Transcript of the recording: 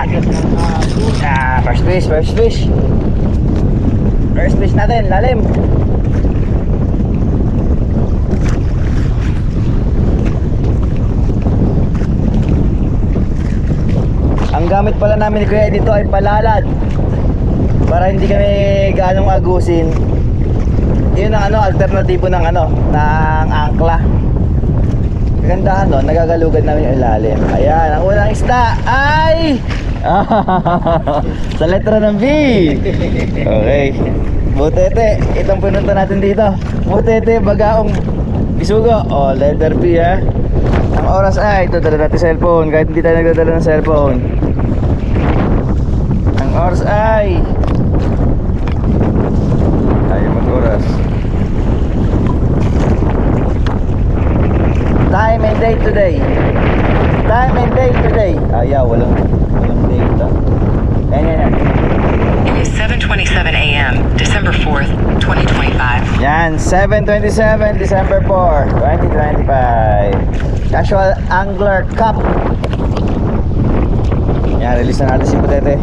Yan. First fish, first fish. First fish natin, lalim. Ang gamit pala namin ni Kuya dito ay palalad, para hindi kami gaanong agusin. Yun ang alternatibo ng ng angkla. Kagandahan no, nagagalugan namin yung ilalim. Ayan, ang unang isda ay sa letra ng B. Okay. Butete, itong pinunta natin dito. Butete, bagaong bisugo. Oh, letter B ha. Ang oras ay, ito dala natin cellphone kahit hindi tayo nagdadala ng cellphone. Ang oras ay mag-oras. Time and date today. Time and date today. Yeah, walang date. Yan. It is 7:27 a.m. December 4th, 2025. Yan, 7:27 December 4, 2025. Casual Angler Cup. Yan, release na natin si Butete.